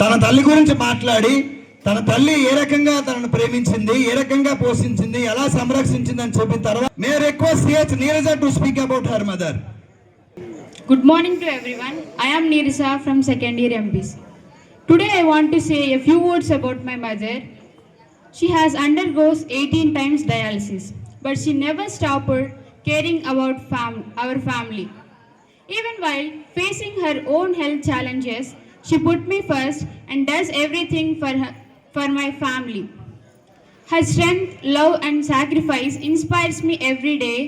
తన తల్లి గురించి మాట్లాడి తన తల్లి ఏ రకంగా తనను ప్రేమించింది, ఏ రకంగా పోషించింది, ఎలా సంరక్షించింది అని చెప్పిన తర్వాత may request CH Neeraja to speak about her mother. Good morning to everyone. I am Nirisa from second year MPC. Today I want to say a few words about my mother. She has undergoes 18 times dialysis, but she never stopped caring about our family. Even while facing her own health challenges, she put me first and does everything for my family. Her strength, love and sacrifice inspires me every day,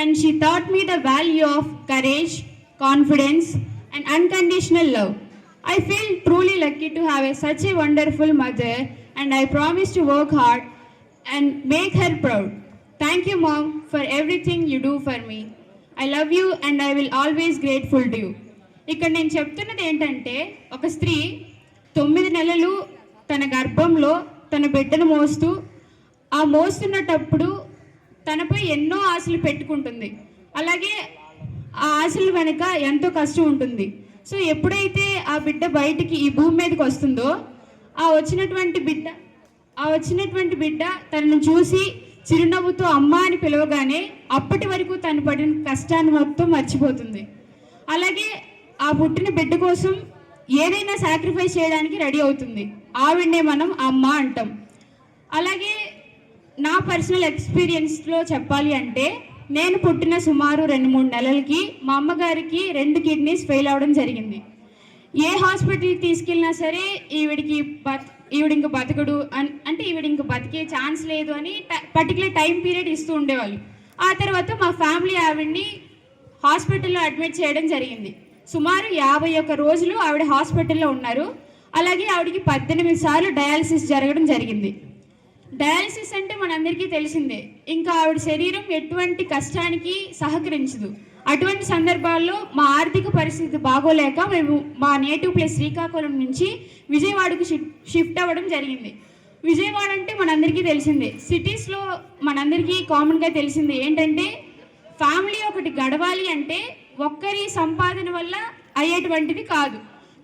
and she taught me the value of courage, confidence and unconditional love. I feel truly lucky to have such a wonderful mother, and I promise to work hard and make her proud. Thank you, Mom, for everything you do for me. I love you and I will always grateful to you. ఇక్కడ నేను చెప్తున్నది ఏంటంటే, ఒక స్త్రీ 9 నెలలు తన గర్భంలో తన బిడ్డను మోస్తూ ఆ మోస్తున్నటప్పుడు తనపై ఎన్నో ఆశలు పెట్టుకుంటుంది. అలాగే ఆ ఆశల వెనుక ఎంతో కష్టం ఉంటుంది. సో ఎప్పుడైతే ఆ బిడ్డ బయటికి ఈ భూమి మీదకి వస్తుందో ఆ వచ్చినటువంటి బిడ్డ తనను చూసి చిరునవ్వుతో అమ్మ అని పిలవగానే అప్పటి వరకు తను పడిన కష్టాన్ని మొత్తం మర్చిపోతుంది. అలాగే ఆ పుట్టిన బిడ్డ కోసం ఏదైనా సాక్రిఫైస్ చేయడానికి రెడీ అవుతుంది. ఆవిడనే మనం అమ్మ అంటాం. అలాగే నా పర్సనల్ ఎక్స్పీరియన్స్లో చెప్పాలి అంటే, నేను పుట్టిన సుమారు 2-3 నెలలకి మా అమ్మగారికి 2 కిడ్నీస్ ఫెయిల్ అవ్వడం జరిగింది. ఏ హాస్పిటల్కి తీసుకెళ్ళినా సరే ఈవిడ ఇంక బతకడు అంటే ఈవిడ ఇంక బతికే ఛాన్స్ లేదు అని పర్టికులర్ టైం పీరియడ్ ఇస్తూ ఉండేవాళ్ళు. ఆ తర్వాత మా ఫ్యామిలీ ఆవిడ్ని హాస్పిటల్లో అడ్మిట్ చేయడం జరిగింది. సుమారు 51 రోజులు ఆవిడ హాస్పిటల్లో ఉన్నారు. అలాగే ఆవిడకి 18 సార్లు డయాలసిస్ జరగడం జరిగింది. డయాలసిస్ అంటే మనందరికీ తెలిసిందే, ఇంకా ఆవిడ శరీరం ఎటువంటి కష్టానికి సహకరించదు. అటువంటి సందర్భాల్లో మా ఆర్థిక పరిస్థితి బాగోలేక మేము మా నేటివ్ ప్లేస్ శ్రీకాకుళం నుంచి విజయవాడకు షిఫ్ట్ అవ్వడం జరిగింది. విజయవాడ అంటే మనందరికీ తెలిసిందే, సిటీస్లో మనందరికీ కామన్గా తెలిసిందే ఏంటంటే, ఫ్యామిలీ ఒకటి గడవాలి అంటే ఒక్కరి సంపాదన వల్ల అయ్యేటువంటిది కాదు.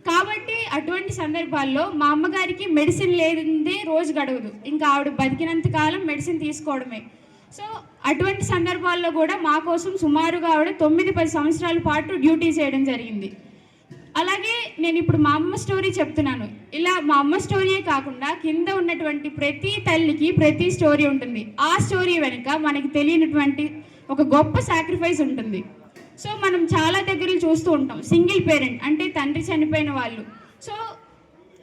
కాబట్టి అటువంటి సందర్భాల్లో మా అమ్మగారికి మెడిసిన్ లేదంటే రోజు గడవదు. ఇంకా ఆవిడ బతికినంత కాలం మెడిసిన్ తీసుకోవడమే. సో అటువంటి సందర్భాల్లో కూడా మా కోసం సుమారుగా ఆవిడ 9-10 సంవత్సరాల పాటు డ్యూటీ చేయడం జరిగింది. అలాగే నేను ఇప్పుడు మా అమ్మ స్టోరీ చెప్తున్నాను. ఇలా మా అమ్మ స్టోరీయే కాకుండా కింద ఉన్నటువంటి ప్రతి తల్లికి ప్రతి స్టోరీ ఉంటుంది. ఆ స్టోరీ వెనుక మనకి తెలియనటువంటి ఒక గొప్ప సాక్రిఫైస్ ఉంటుంది. సో మనం చాలా దగ్గరలు చూస్తూ ఉంటాం, సింగిల్ పేరెంట్ అంటే తండ్రి చనిపోయిన వాళ్ళు. సో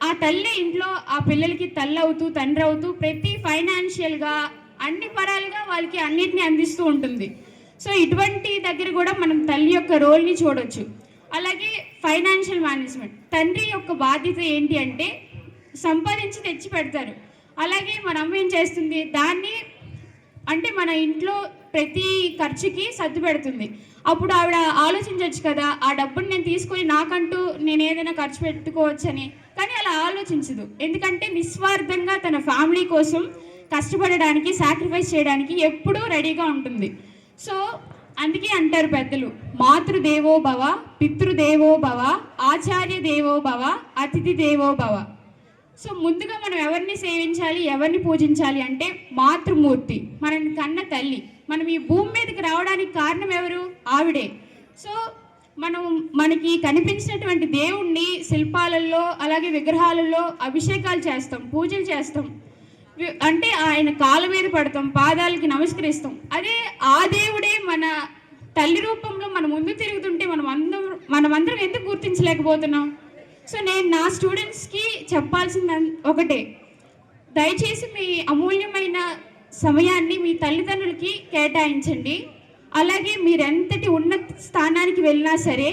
ఆ తల్లి ఇంట్లో ఆ పిల్లలకి తల్లి అవుతూ తండ్రి అవుతూ ప్రతి ఫైనాన్షియల్గా అన్ని పరాలుగా వాళ్ళకి అన్నిటిని అందిస్తూ ఉంటుంది. సో ఇటువంటి దగ్గర కూడా మనం తల్లి యొక్క రోల్ని చూడొచ్చు. అలాగే ఫైనాన్షియల్ మేనేజ్మెంట్, తండ్రి యొక్క బాధ్యత ఏంటి అంటే సంపాదించి తెచ్చి పెడతారు. అలాగే మన అమ్మ ఏం చేస్తుంది, దాన్ని అంటే మన ఇంట్లో ప్రతి ఖర్చుకి సర్దు పెడుతుంది. అప్పుడు ఆవిడ ఆలోచించవచ్చు కదా, ఆ డబ్బుని నేను తీసుకొని నాకంటూ నేను ఏదైనా ఖర్చు పెట్టుకోవచ్చని. కానీ అలా ఆలోచించదు, ఎందుకంటే నిస్వార్థంగా తన ఫ్యామిలీ కోసం కష్టపడడానికి, సాక్రిఫైస్ చేయడానికి ఎప్పుడూ రెడీగా ఉంటుంది. సో అందుకే అంటారు పెద్దలు, మాతృదేవో భవ, పితృదేవో భవ, ఆచార్య దేవో భవ, అతిథి దేవో భవ. సో ముందుగా మనం ఎవరిని సేవించాలి, ఎవరిని పూజించాలి అంటే మాతృమూర్తి, మనని కన్న తల్లి. మనం ఈ భూమి మీదకి రావడానికి కారణం ఎవరు? ఆవిడే. సో మనకి కనిపించినటువంటి దేవుణ్ణి శిల్పాలలో అలాగే విగ్రహాలలో అభిషేకాలు చేస్తాం, పూజలు చేస్తాం, అంటే ఆయన కాళ్ళ మీద పడతాం, పాదాలకి నమస్కరిస్తాం. అదే ఆ దేవుడే మన తల్లి రూపంలో మన ముందు తిరుగుతుంటే మనమందరం ఎందుకు గుర్తించలేకపోతున్నాం? సో నేను నా స్టూడెంట్స్కి చెప్పాల్సింది ఒకటే, దయచేసి మీ అమూల్యమైన సమయాన్ని మీ తల్లిదండ్రులకి కేటాయించండి. అలాగే మీరెంతటి ఉన్నత స్థానానికి వెళ్ళినా సరే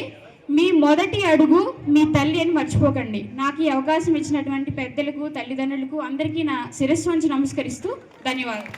మీ మొదటి అడుగు మీ తల్లి అని మర్చిపోకండి. నాకు ఈ అవకాశం ఇచ్చినటువంటి పెద్దలకు, తల్లిదండ్రులకు అందరికీ నా శిరస్సు వంచి నమస్కరిస్తూ ధన్యవాదాలు.